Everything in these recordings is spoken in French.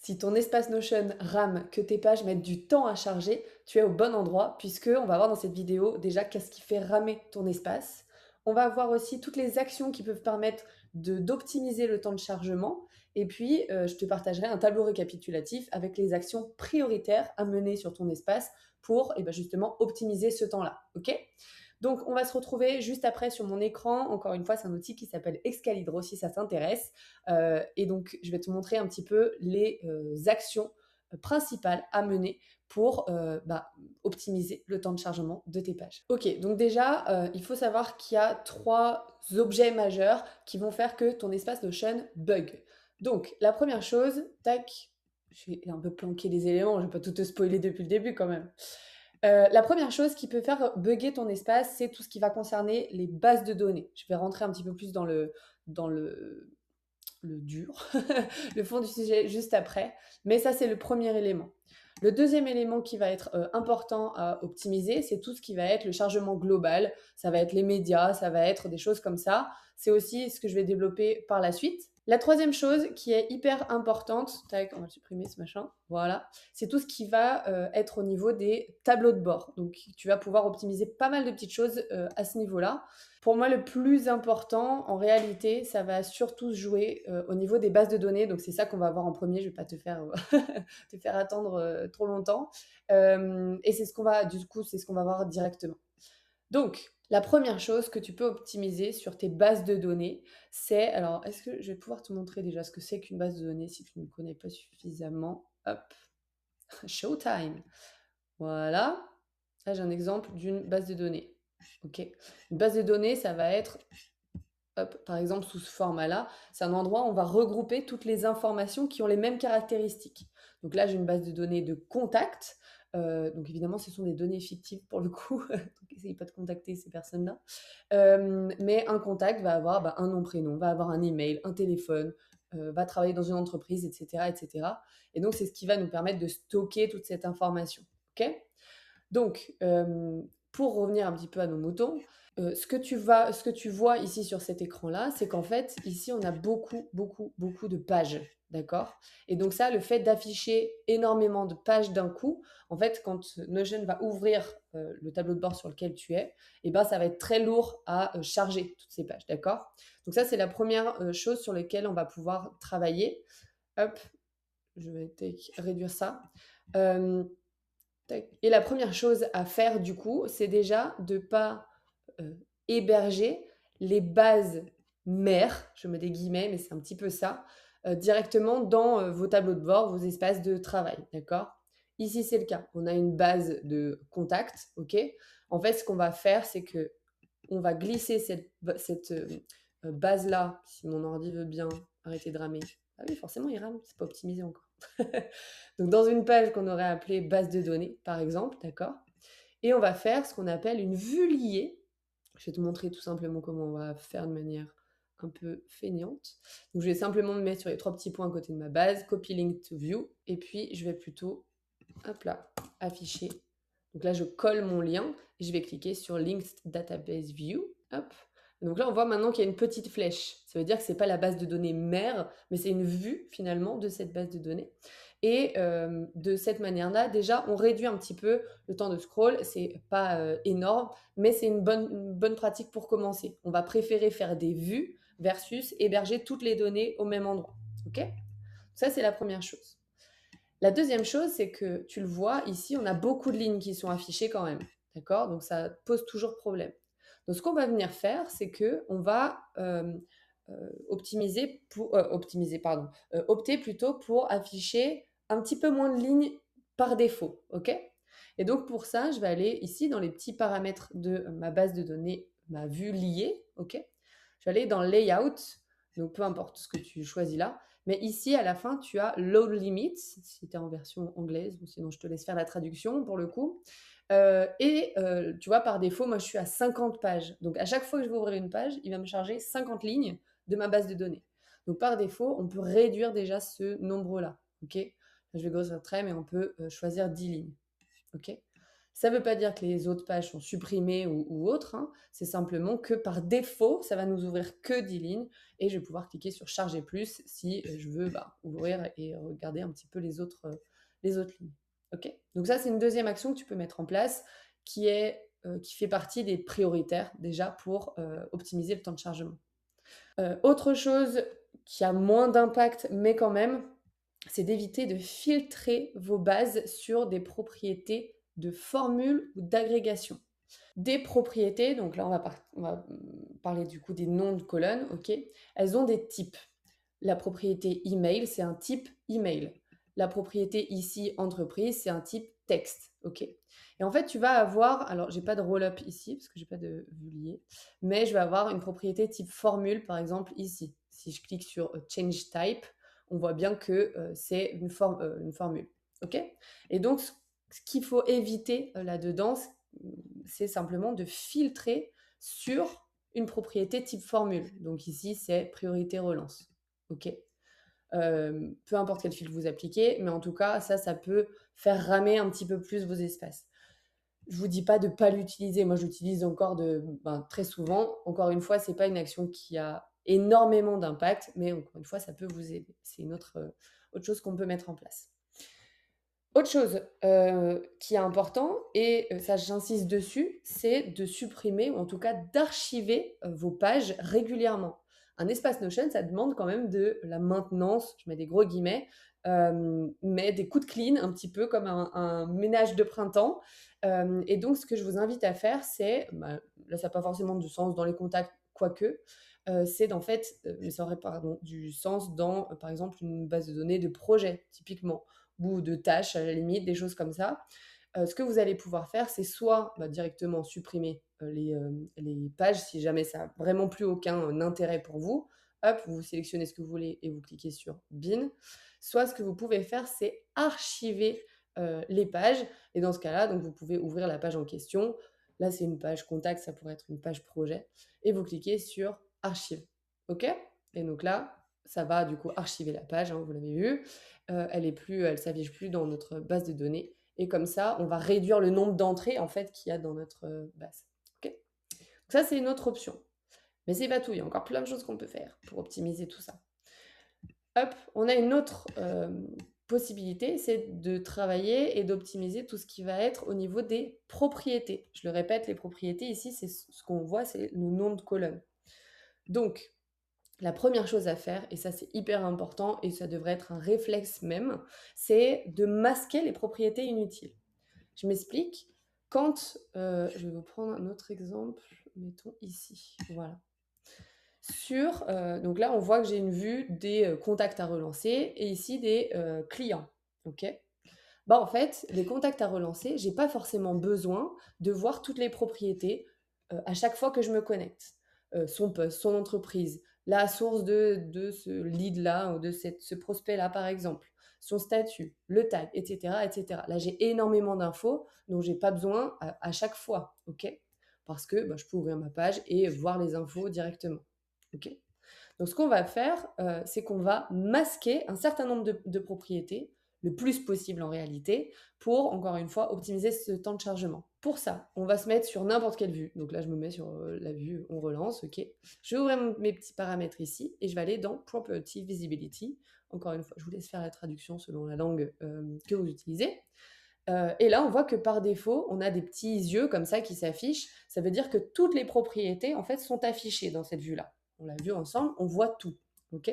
Si ton espace Notion rame, que tes pages mettent du temps à charger, tu es au bon endroit puisque on va voir dans cette vidéo déjà qu'est-ce qui fait ramer ton espace. On va voir aussi toutes les actions qui peuvent permettre d'optimiser le temps de chargement. Et puis, je te partagerai un tableau récapitulatif avec les actions prioritaires à mener sur ton espace pour justement optimiser ce temps-là. Ok? Donc, on va se retrouver juste après sur mon écran. Encore une fois, c'est un outil qui s'appelle Excalibro si ça t'intéresse. Et donc, je vais te montrer un petit peu les actions principales à mener pour optimiser le temps de chargement de tes pages. Ok, donc déjà, il faut savoir qu'il y a trois objets majeurs qui vont faire que ton espace Notion bug. Donc, la première chose, tac, je vais un peu planquer les éléments, je vais pas tout te spoiler depuis le début quand même. La première chose qui peut faire bugger ton espace, c'est tout ce qui va concerner les bases de données. Je vais rentrer un petit peu plus dans le dur, le fond du sujet juste après. Mais ça, c'est le premier élément. Le deuxième élément qui va être important à optimiser, c'est tout ce qui va être le chargement global. Ça va être les médias, ça va être des choses comme ça. C'est aussi ce que je vais développer par la suite. La troisième chose qui est hyper importante, tac, on va supprimer ce machin, voilà, c'est tout ce qui va être au niveau des tableaux de bord. Donc, tu vas pouvoir optimiser pas mal de petites choses à ce niveau-là. Pour moi, le plus important, en réalité, ça va surtout se jouer au niveau des bases de données. Donc, c'est ça qu'on va voir en premier. Je ne vais pas te faire, te faire attendre trop longtemps. Et c'est ce qu'on va, du coup, c'est ce qu'on va voir directement. Donc, la première chose que tu peux optimiser sur tes bases de données, c'est... Alors, est-ce que je vais pouvoir te montrer déjà ce que c'est qu'une base de données si tu ne connais pas suffisamment? Hop, Showtime. Voilà. Là, j'ai un exemple d'une base de données. OK. Une base de données, ça va être, hop, par exemple, sous ce format-là, c'est un endroit où on va regrouper toutes les informations qui ont les mêmes caractéristiques. Donc là, j'ai une base de données de contacts. Donc évidemment, ce sont des données fictives pour le coup. Donc essayez pas de contacter ces personnes-là. Mais un contact va avoir un nom, prénom, va avoir un email, un téléphone, va travailler dans une entreprise, etc., etc. Et donc, c'est ce qui va nous permettre de stocker toute cette information. OK? Donc, pour revenir un petit peu à nos moutons, ce que tu vois ici sur cet écran-là, c'est qu'en fait, ici, on a beaucoup, beaucoup, beaucoup de pages. D'accord? Et donc ça, le fait d'afficher énormément de pages d'un coup, en fait, quand Notion va ouvrir le tableau de bord sur lequel tu es, eh ben, ça va être très lourd à charger toutes ces pages. D'accord? Donc ça, c'est la première chose sur laquelle on va pouvoir travailler. Hop, je vais réduire ça. Euh, et la première chose à faire du coup, c'est déjà de ne pas héberger les bases mères, je mets des guillemets, mais c'est un petit peu ça, directement dans vos tableaux de bord, vos espaces de travail, d'accord? Ici, c'est le cas. On a une base de contact, ok? En fait, ce qu'on va faire, c'est que on va glisser cette base-là, si mon ordi veut bien arrêter de ramer. Ah oui, forcément, il rame, c'est pas optimisé encore. Donc, dans une page qu'on aurait appelée base de données, par exemple, d'accord? Et on va faire ce qu'on appelle une vue liée. Je vais te montrer tout simplement comment on va faire de manière un peu feignante. Donc, je vais simplement me mettre sur les trois petits points à côté de ma base, copy link to view, et puis je vais plutôt, hop là, afficher. Donc là, je colle mon lien, et je vais cliquer sur Linked Database View, hop. Donc là, on voit maintenant qu'il y a une petite flèche. Ça veut dire que ce n'est pas la base de données mère, mais c'est une vue finalement de cette base de données. Et de cette manière-là, déjà, on réduit un petit peu le temps de scroll. C'est pas énorme, mais c'est une bonne pratique pour commencer. On va préférer faire des vues versus héberger toutes les données au même endroit. Ok? Ça, c'est la première chose. La deuxième chose, c'est que tu le vois, ici, on a beaucoup de lignes qui sont affichées quand même. D'accord? Donc, ça pose toujours problème. Donc, ce qu'on va venir faire, c'est qu'on va opter plutôt pour afficher un petit peu moins de lignes par défaut. OK? Et donc, pour ça, je vais aller ici dans les petits paramètres de ma base de données, ma vue liée. OK? Je vais aller dans Layout. Donc, peu importe ce que tu choisis là. Mais ici, à la fin, tu as Load Limits, si tu es en version anglaise, ou sinon je te laisse faire la traduction pour le coup. Tu vois, par défaut, moi, je suis à 50 pages. Donc, à chaque fois que je vais ouvrir une page, il va me charger 50 lignes de ma base de données. Donc, par défaut, on peut réduire déjà ce nombre-là. OK? Je vais grossir le trait, mais on peut choisir 10 lignes. OK? Ça ne veut pas dire que les autres pages sont supprimées ou autres, hein. C'est simplement que par défaut, ça va nous ouvrir que 10 lignes et je vais pouvoir cliquer sur charger plus si je veux ouvrir et regarder un petit peu les autres lignes. Ok. Donc ça, c'est une deuxième action que tu peux mettre en place qui fait partie des prioritaires déjà pour optimiser le temps de chargement. Autre chose qui a moins d'impact, mais quand même, c'est d'éviter de filtrer vos bases sur des propriétés de formule ou d'agrégation. Des propriétés, donc là on va parler du coup des noms de colonnes, ok. Elles ont des types. La propriété email, c'est un type email. La propriété ici entreprise, c'est un type texte, ok. Et en fait, tu vas avoir, alors j'ai pas de roll-up ici parce que j'ai pas de vue liée, mais je vais avoir une propriété type formule par exemple ici. Si je clique sur change type, on voit bien que c'est une formule, ok. Et donc ce qu'il faut éviter là-dedans, c'est simplement de filtrer sur une propriété type formule. Donc ici, c'est priorité relance. Ok. Peu importe quel filtre vous appliquez, mais en tout cas, ça peut faire ramer un petit peu plus vos espaces. Je vous dis pas de pas l'utiliser. Moi, j'utilise encore très souvent. Encore une fois, c'est pas une action qui a énormément d'impact, mais encore une fois, ça peut vous aider. C'est une autre chose qu'on peut mettre en place. Autre chose qui est important, et ça j'insiste dessus, c'est de supprimer ou en tout cas d'archiver vos pages régulièrement. Un espace Notion, ça demande quand même de la maintenance, je mets des gros guillemets, mais des coups de clean, un petit peu comme un ménage de printemps. Et donc, ce que je vous invite à faire, c'est, là, ça n'a pas forcément de sens dans les contacts, quoique, c'est d'en fait, mais ça aurait du sens dans, par exemple, une base de données de projet, typiquement ou de tâches à la limite, des choses comme ça. Ce que vous allez pouvoir faire, c'est soit directement supprimer les pages si jamais ça n'a vraiment plus aucun intérêt pour vous. Hop, vous sélectionnez ce que vous voulez et vous cliquez sur Bin. Soit ce que vous pouvez faire, c'est archiver les pages. Et dans ce cas-là, donc vous pouvez ouvrir la page en question. Là, c'est une page contact, ça pourrait être une page projet. Et vous cliquez sur Archive. OK. Et donc là, ça va du coup archiver la page, hein, vous l'avez vu. Elle s'affiche plus dans notre base de données. Et comme ça, on va réduire le nombre d'entrées en fait qu'il y a dans notre base. Ok. Donc ça, c'est une autre option. Mais c'est pas tout, il y a encore plein de choses qu'on peut faire pour optimiser tout ça. Hop, on a une autre possibilité, c'est de travailler et d'optimiser tout ce qui va être au niveau des propriétés. Je le répète, les propriétés ici, c'est ce qu'on voit, c'est nos noms de colonnes. Donc, la première chose à faire, et ça c'est hyper important, et ça devrait être un réflexe même, c'est de masquer les propriétés inutiles. Je m'explique. Quand, je vais vous prendre un autre exemple, mettons ici, voilà. Donc là, on voit que j'ai une vue des contacts à relancer, et ici des clients, ok. En fait, les contacts à relancer, j'ai pas forcément besoin de voir toutes les propriétés à chaque fois que je me connecte. Son poste, son entreprise, la source de ce lead-là ou de ce prospect-là, par exemple, son statut, le tag, etc., etc. Là, j'ai énormément d'infos dont j'ai pas besoin à chaque fois, ok. Parce que je peux ouvrir ma page et voir les infos directement, ok. Donc, ce qu'on va faire, c'est qu'on va masquer un certain nombre de propriétés, le plus possible en réalité, pour, encore une fois, optimiser ce temps de chargement. Pour ça, on va se mettre sur n'importe quelle vue. Donc là, je me mets sur la vue, on relance, ok. Je vais ouvrir mes petits paramètres ici et je vais aller dans Property Visibility. Encore une fois, je vous laisse faire la traduction selon la langue que vous utilisez. Et là, on voit que par défaut, on a des petits yeux comme ça qui s'affichent. Ça veut dire que toutes les propriétés, en fait, sont affichées dans cette vue-là. On l'a vu ensemble, on voit tout, ok.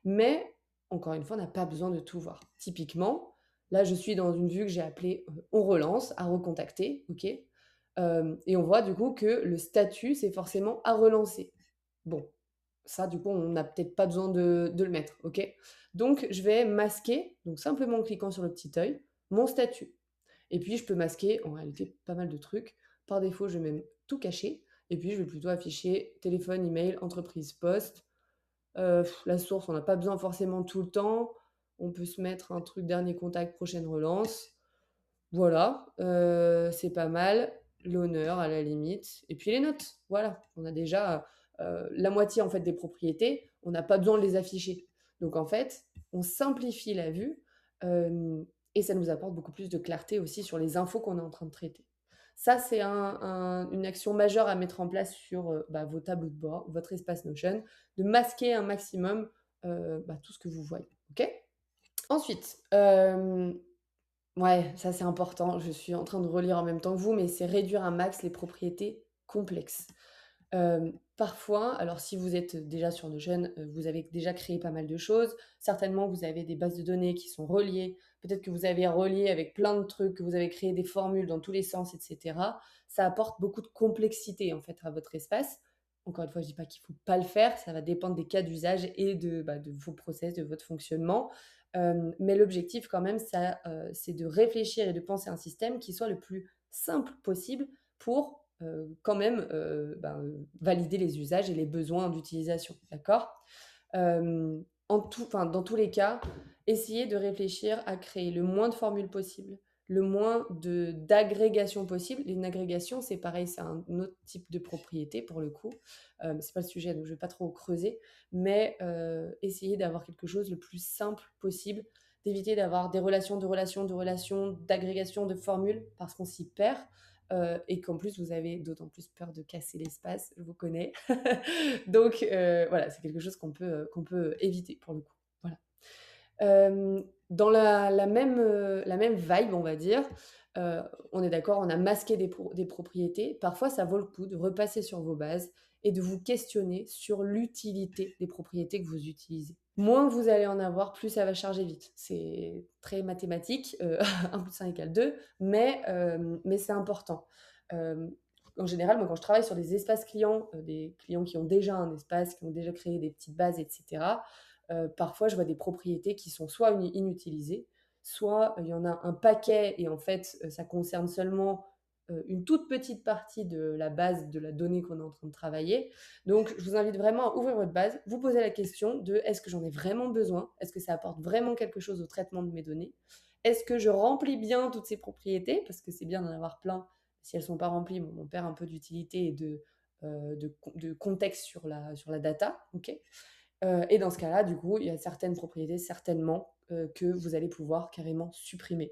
Mais, encore une fois, on n'a pas besoin de tout voir. Typiquement, là, je suis dans une vue que j'ai appelée On relance, à recontacter, ok. Et on voit du coup que le statut, c'est forcément à relancer. Bon, ça, du coup, on n'a peut-être pas besoin de le mettre, ok. Donc, je vais masquer, donc simplement en cliquant sur le petit œil, mon statut. Et puis, je peux masquer, en réalité, pas mal de trucs. Par défaut, je vais même tout cacher. Et puis, je vais plutôt afficher téléphone, email, entreprise, poste. La source, on n'a pas besoin forcément tout le temps. On peut se mettre un truc dernier contact, prochaine relance. Voilà, c'est pas mal. L'honneur, à la limite. Et puis les notes, voilà. On a déjà la moitié en fait des propriétés. On n'a pas besoin de les afficher. Donc en fait, on simplifie la vue et ça nous apporte beaucoup plus de clarté aussi sur les infos qu'on est en train de traiter. Ça, c'est une action majeure à mettre en place sur vos tableaux de bord, votre espace Notion, de masquer un maximum tout ce que vous voyez. OK? Ensuite, ouais, ça c'est important. Je suis en train de relire en même temps que vous, mais c'est réduire un max les propriétés complexes. Parfois, alors si vous êtes déjà sur Notion, vous avez déjà créé pas mal de choses. Certainement, vous avez des bases de données qui sont reliées. Peut-être que vous avez relié avec plein de trucs, que vous avez créé des formules dans tous les sens, etc. Ça apporte beaucoup de complexité en fait à votre espace. Encore une fois, je ne dis pas qu'il ne faut pas le faire, ça va dépendre des cas d'usage et de vos process, de votre fonctionnement. Mais l'objectif quand même, c'est de réfléchir et de penser à un système qui soit le plus simple possible pour quand même valider les usages et les besoins d'utilisation. D'accord? Dans tous les cas, essayez de réfléchir à créer le moins de formules possible, le moins d'agrégation possible. Une agrégation, c'est pareil, c'est un autre type de propriété pour le coup. C'est pas le sujet, donc je vais pas trop creuser, mais essayez d'avoir quelque chose le plus simple possible, d'éviter d'avoir des relations, d'agrégation de formules, parce qu'on s'y perd. Et qu'en plus, vous avez d'autant plus peur de casser l'espace, je vous connais. Donc voilà, c'est quelque chose qu'on peut éviter pour le coup. Voilà. Dans la même vibe, on va dire, on est d'accord, on a masqué des propriétés. Parfois, ça vaut le coup de repasser sur vos bases et de vous questionner sur l'utilité des propriétés que vous utilisez. Moins vous allez en avoir, plus ça va charger vite. C'est très mathématique, 1 plus 1 égale 2, mais c'est important. Euh, En général, moi, quand je travaille sur des espaces clients, des clients qui ont déjà un espace, qui ont déjà créé des petites bases, etc., parfois, je vois des propriétés qui sont soit inutilisées, soit il y en a un paquet et en fait, ça concerne seulement une toute petite partie de la base de la donnée qu'on est en train de travailler. Donc, je vous invite vraiment à ouvrir votre base, vous poser la question de est-ce que j'en ai vraiment besoin? Est-ce que ça apporte vraiment quelque chose au traitement de mes données? Est-ce que je remplis bien toutes ces propriétés? Parce que c'est bien d'en avoir plein. Si elles ne sont pas remplies, on perd un peu d'utilité et de contexte sur la data. Okay, et dans ce cas-là, du coup, il y a certaines propriétés, certainement, que vous allez pouvoir carrément supprimer.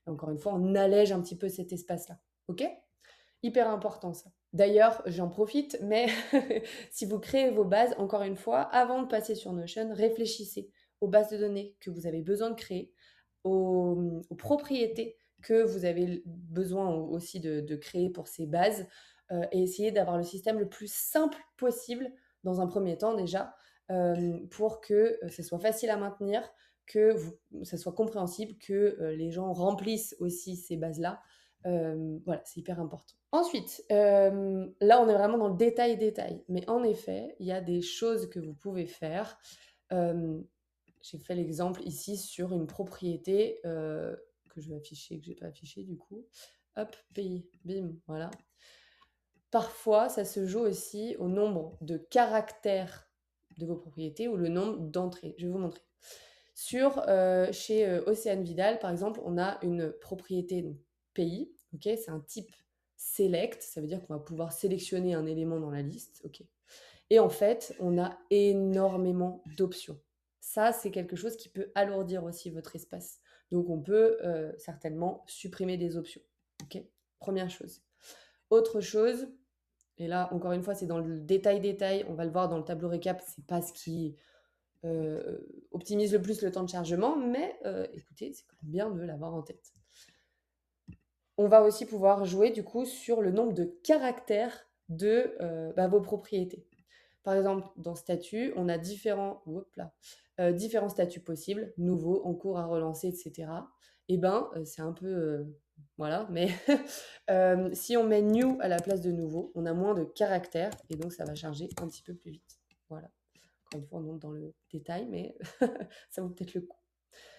Et encore une fois, on allège un petit peu cet espace-là. OK? Hyper important ça. D'ailleurs, j'en profite, mais si vous créez vos bases, encore une fois, avant de passer sur Notion, réfléchissez aux bases de données que vous avez besoin de créer, aux propriétés que vous avez besoin aussi de créer pour ces bases, et essayez d'avoir le système le plus simple possible dans un premier temps déjà, pour que ce soit facile à maintenir, que ça soit compréhensible, que les gens remplissent aussi ces bases-là. Voilà, c'est hyper important. Ensuite, là, on est vraiment dans le détail, mais en effet, il y a des choses que vous pouvez faire. J'ai fait l'exemple ici sur une propriété que je vais afficher, que je n'ai pas affiché du coup. Hop, pays, bim, voilà. Parfois, ça se joue aussi au nombre de caractères de vos propriétés ou le nombre d'entrées. Je vais vous montrer. Chez Océane Vidal, par exemple, on a une propriété donc, pays. Okay, c'est un type select, ça veut dire qu'on va pouvoir sélectionner un élément dans la liste. Okay. Et en fait, on a énormément d'options. Ça, c'est quelque chose qui peut alourdir aussi votre espace. Donc, on peut certainement supprimer des options. Okay, première chose. Autre chose, et là, encore une fois, c'est dans le détail, on va le voir dans le tableau récap, c'est pas ce qui optimise le plus le temps de chargement, mais écoutez, c'est quand même bien de l'avoir en tête. On va aussi pouvoir jouer du coup sur le nombre de caractères de vos propriétés. Par exemple, dans statut, on a différents statuts possibles, nouveaux, en cours à relancer, etc. Et c'est un peu... voilà, mais si on met new à la place de nouveau, on a moins de caractères et donc ça va charger un petit peu plus vite. Voilà. Encore une fois, on monte dans le détail, mais ça vaut peut-être le coup.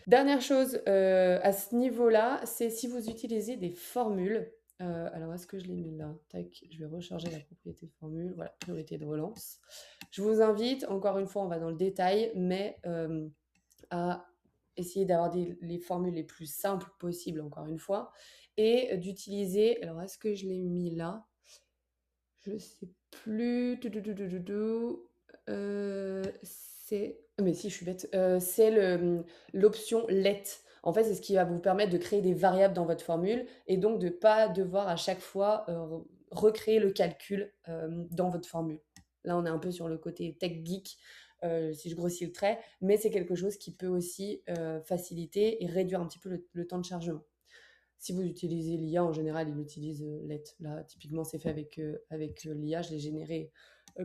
Dernière chose à ce niveau-là, c'est si vous utilisez des formules. Alors, est-ce que je l'ai mis là? Tac, je vais recharger la propriété de formule. Voilà, priorité de relance. Je vous invite, encore une fois, on va dans le détail, mais à essayer d'avoir les formules les plus simples possibles, encore une fois, et d'utiliser... Alors, est-ce que je l'ai mis là? Je sais plus. C'est... Mais si, je suis bête. C'est l'option let. En fait, c'est ce qui va vous permettre de créer des variables dans votre formule et donc de ne pas devoir à chaque fois recréer le calcul dans votre formule. Là, on est un peu sur le côté tech geek, si je grossis le trait, mais c'est quelque chose qui peut aussi faciliter et réduire un petit peu le temps de chargement. Si vous utilisez l'IA, en général, il utilise Let. Là, typiquement, c'est fait avec l'IA. Je l'ai généré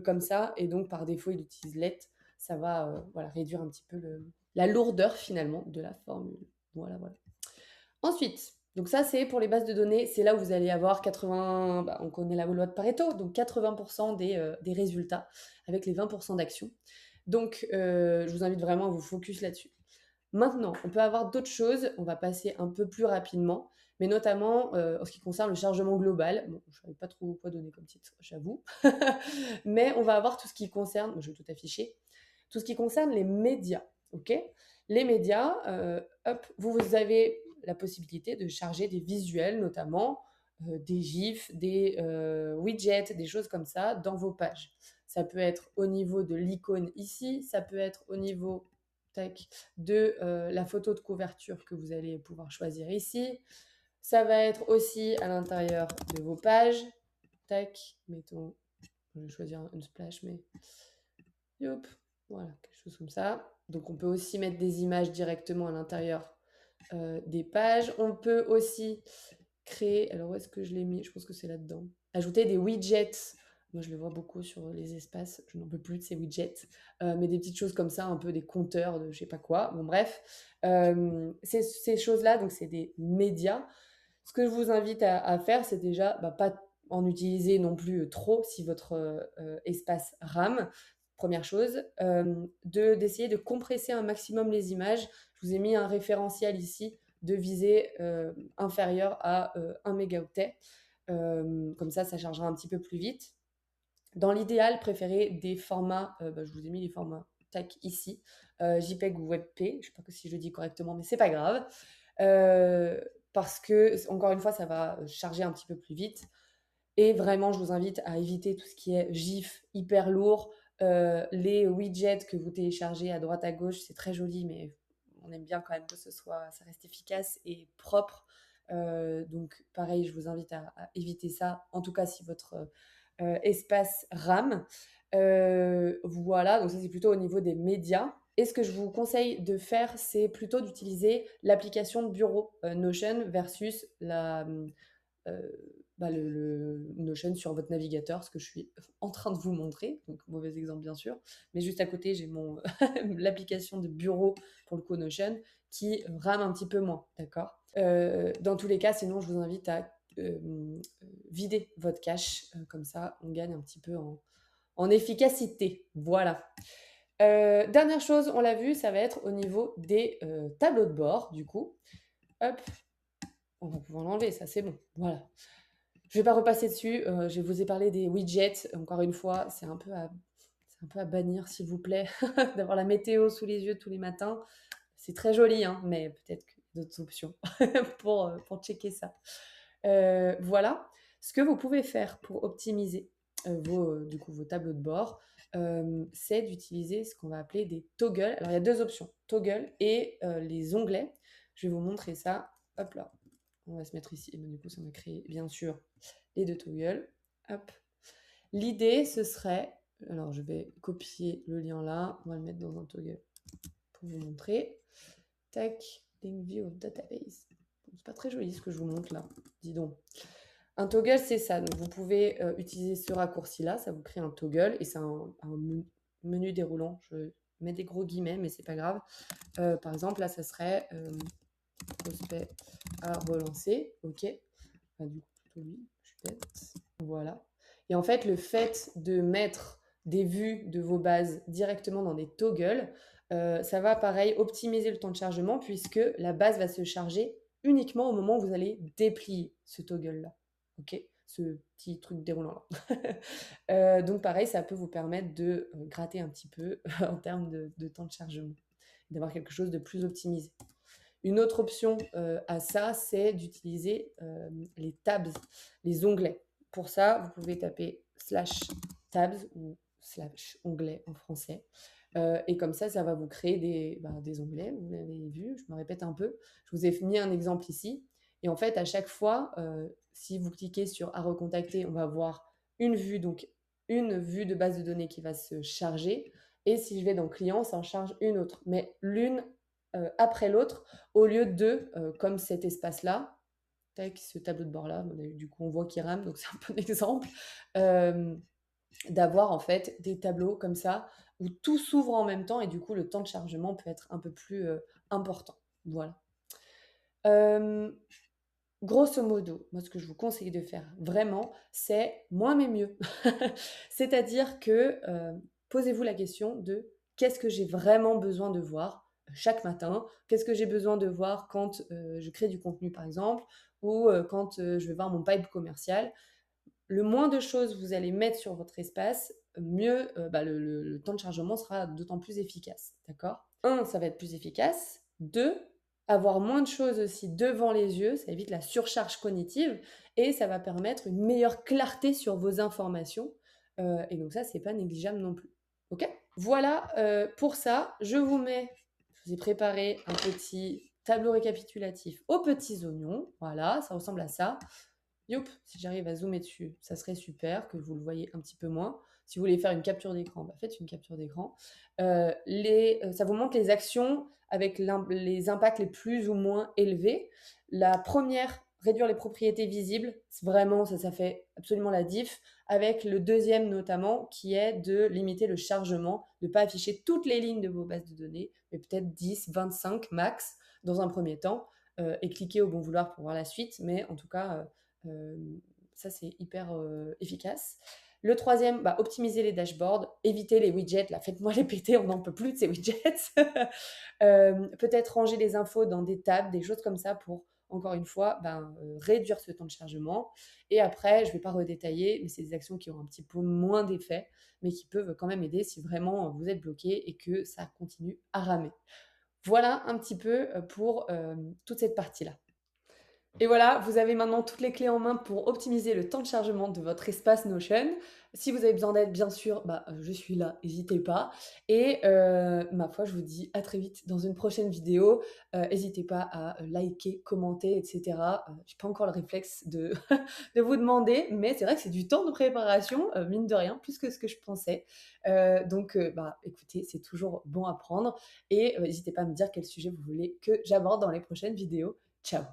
comme ça. Et donc, par défaut, il utilise Let. Ça va voilà, réduire un petit peu la lourdeur, finalement, de la formule. Voilà, voilà. Ensuite, donc ça, c'est pour les bases de données. C'est là où vous allez avoir 80... on connaît la loi de Pareto, donc 80% des résultats avec les 20% d'actions. Donc, je vous invite vraiment à vous focus là-dessus. Maintenant, on peut avoir d'autres choses, on va passer un peu plus rapidement, mais notamment en ce qui concerne le chargement global. Bon, je ne savais pas trop quoi donner comme titre, j'avoue. Mais on va avoir tout ce qui concerne, je vais tout afficher, tout ce qui concerne les médias. Ok, les médias, hop, vous avez la possibilité de charger des visuels, notamment des gifs, des widgets, des choses comme ça dans vos pages. Ça peut être au niveau de l'icône ici, ça peut être au niveau tac, de la photo de couverture que vous allez pouvoir choisir ici. Ça va être aussi à l'intérieur de vos pages. Tac, mettons, je vais choisir une splash, mais yop, voilà, quelque chose comme ça. Donc on peut aussi mettre des images directement à l'intérieur des pages. On peut aussi créer, alors où est-ce que je l'ai mis? Je pense que c'est là-dedans. Ajouter des widgets. Moi, je le vois beaucoup sur les espaces. Je n'en peux plus de ces widgets. Mais des petites choses comme ça, un peu des compteurs de je sais pas quoi. Bon, bref. Ces choses-là, donc c'est des médias. Ce que je vous invite à faire, c'est déjà pas en utiliser non plus trop si votre espace rame. Première chose, d'essayer de compresser un maximum les images. Je vous ai mis un référentiel ici de visée inférieure à 1 mégaoctet. Comme ça chargera un petit peu plus vite. Dans l'idéal, préférez des formats, je vous ai mis les formats tac ici, JPEG ou WebP, je ne sais pas si je le dis correctement, mais c'est pas grave, parce que, encore une fois, ça va charger un petit peu plus vite. Et vraiment, je vous invite à éviter tout ce qui est GIF hyper lourd, les widgets que vous téléchargez à droite à gauche, c'est très joli, mais on aime bien quand même que ça reste efficace et propre. Donc pareil, je vous invite à éviter ça, en tout cas si votre espace RAM. Voilà, donc ça c'est plutôt au niveau des médias. Et ce que je vous conseille de faire, c'est plutôt d'utiliser l'application de bureau Notion versus le Notion sur votre navigateur, ce que je suis en train de vous montrer. Donc, mauvais exemple, bien sûr. Mais juste à côté, j'ai l'application de bureau pour le coup Notion qui rame un petit peu moins, d'accord. Dans tous les cas, sinon, je vous invite à vider votre cache. Comme ça, on gagne un petit peu en efficacité. Voilà. Dernière chose, on l'a vu, ça va être au niveau des tableaux de bord, du coup. Hop, on va pouvoir l'enlever, ça c'est bon. Voilà. Je ne vais pas repasser dessus. Je vous ai parlé des widgets. Encore une fois, c'est un peu à bannir, s'il vous plaît, d'avoir la météo sous les yeux tous les matins. C'est très joli, hein, mais peut-être qu'il y a d'autres options pour checker ça. Voilà. Ce que vous pouvez faire pour optimiser vos tableaux de bord, c'est d'utiliser ce qu'on va appeler des toggles. Alors, il y a deux options, toggle et les onglets. Je vais vous montrer ça. Hop là. On va se mettre ici. Et bien, du coup, ça m'a créé, bien sûr, les deux toggles. Hop. L'idée, ce serait... Alors, je vais copier le lien là. On va le mettre dans un toggle pour vous montrer. Tac. Link view of database. C'est pas très joli ce que je vous montre là. Dis donc. Un toggle, c'est ça. Donc, vous pouvez utiliser ce raccourci-là. Ça vous crée un toggle. Et c'est un menu déroulant. Je mets des gros guillemets, mais c'est pas grave. Par exemple, là, ça serait prospect à relancer. OK. Enfin, du coup, plutôt lui. Je suis bête. Voilà. Et en fait, le fait de mettre des vues de vos bases directement dans des toggles, ça va pareil optimiser le temps de chargement puisque la base va se charger uniquement au moment où vous allez déplier ce toggle-là. Ok, ce petit truc déroulant là. Donc pareil, ça peut vous permettre de gratter un petit peu en termes de temps de chargement, d'avoir quelque chose de plus optimisé. Une autre option à ça, c'est d'utiliser les tabs, les onglets. Pour ça, vous pouvez taper /tabs ou /onglet en français. Et comme ça va vous créer des onglets, vous l'avez vu, je me répète un peu. Je vous ai mis un exemple ici et en fait, à chaque fois, si vous cliquez sur «À recontacter», on va voir une vue, donc une vue de base de données qui va se charger et si je vais dans «Clients», ça en charge une autre, mais l'une, après l'autre au lieu de, comme cet espace-là, tac, ce tableau de bord-là, bon, du coup, on voit qu'il rame, donc c'est un peu l'exemple, d'avoir en fait des tableaux comme ça où tout s'ouvre en même temps et du coup le temps de chargement peut être un peu plus important. Voilà. Euh, Grosso modo, moi ce que je vous conseille de faire vraiment, c'est moins mais mieux. C'est-à-dire que posez-vous la question de qu'est-ce que j'ai vraiment besoin de voir chaque matin, qu'est-ce que j'ai besoin de voir quand je crée du contenu par exemple, ou quand je vais voir mon pipe commercial. Le moins de choses vous allez mettre sur votre espace, mieux le temps de chargement sera d'autant plus efficace. D'accord? Un, ça va être plus efficace. Deux, avoir moins de choses aussi devant les yeux, ça évite la surcharge cognitive et ça va permettre une meilleure clarté sur vos informations. Et donc ça, c'est pas négligeable non plus. Ok? Voilà pour ça. Je vous ai préparé un petit tableau récapitulatif aux petits oignons. Voilà, ça ressemble à ça. Youp, si j'arrive à zoomer dessus, ça serait super, que vous le voyez un petit peu moins. Si vous voulez faire une capture d'écran, faites une capture d'écran. Ça vous montre les actions avec les impacts les plus ou moins élevés. La première, réduire les propriétés visibles, vraiment, ça fait absolument la diff. Avec le deuxième notamment, qui est de limiter le chargement, de ne pas afficher toutes les lignes de vos bases de données, mais peut-être 10, 25 max dans un premier temps, et cliquer au bon vouloir pour voir la suite. Mais en tout cas, ça, c'est hyper efficace. Le troisième, optimiser les dashboards, éviter les widgets. Là, faites-moi les péter, on n'en peut plus de ces widgets. Peut-être ranger les infos dans des tables, des choses comme ça pour, encore une fois, réduire ce temps de chargement. Et après, je ne vais pas redétailler, mais c'est des actions qui ont un petit peu moins d'effet, mais qui peuvent quand même aider si vraiment vous êtes bloqué et que ça continue à ramer. Voilà un petit peu pour toute cette partie-là. Et voilà, vous avez maintenant toutes les clés en main pour optimiser le temps de chargement de votre espace Notion. Si vous avez besoin d'aide, bien sûr, je suis là, n'hésitez pas. Et ma foi, je vous dis à très vite dans une prochaine vidéo. N'hésitez pas à liker, commenter, etc. Je n'ai pas encore le réflexe de, de vous demander, mais c'est vrai que c'est du temps de préparation, mine de rien, plus que ce que je pensais. Donc, écoutez, c'est toujours bon à prendre. Et n'hésitez pas à me dire quel sujet vous voulez que j'aborde dans les prochaines vidéos. Ciao!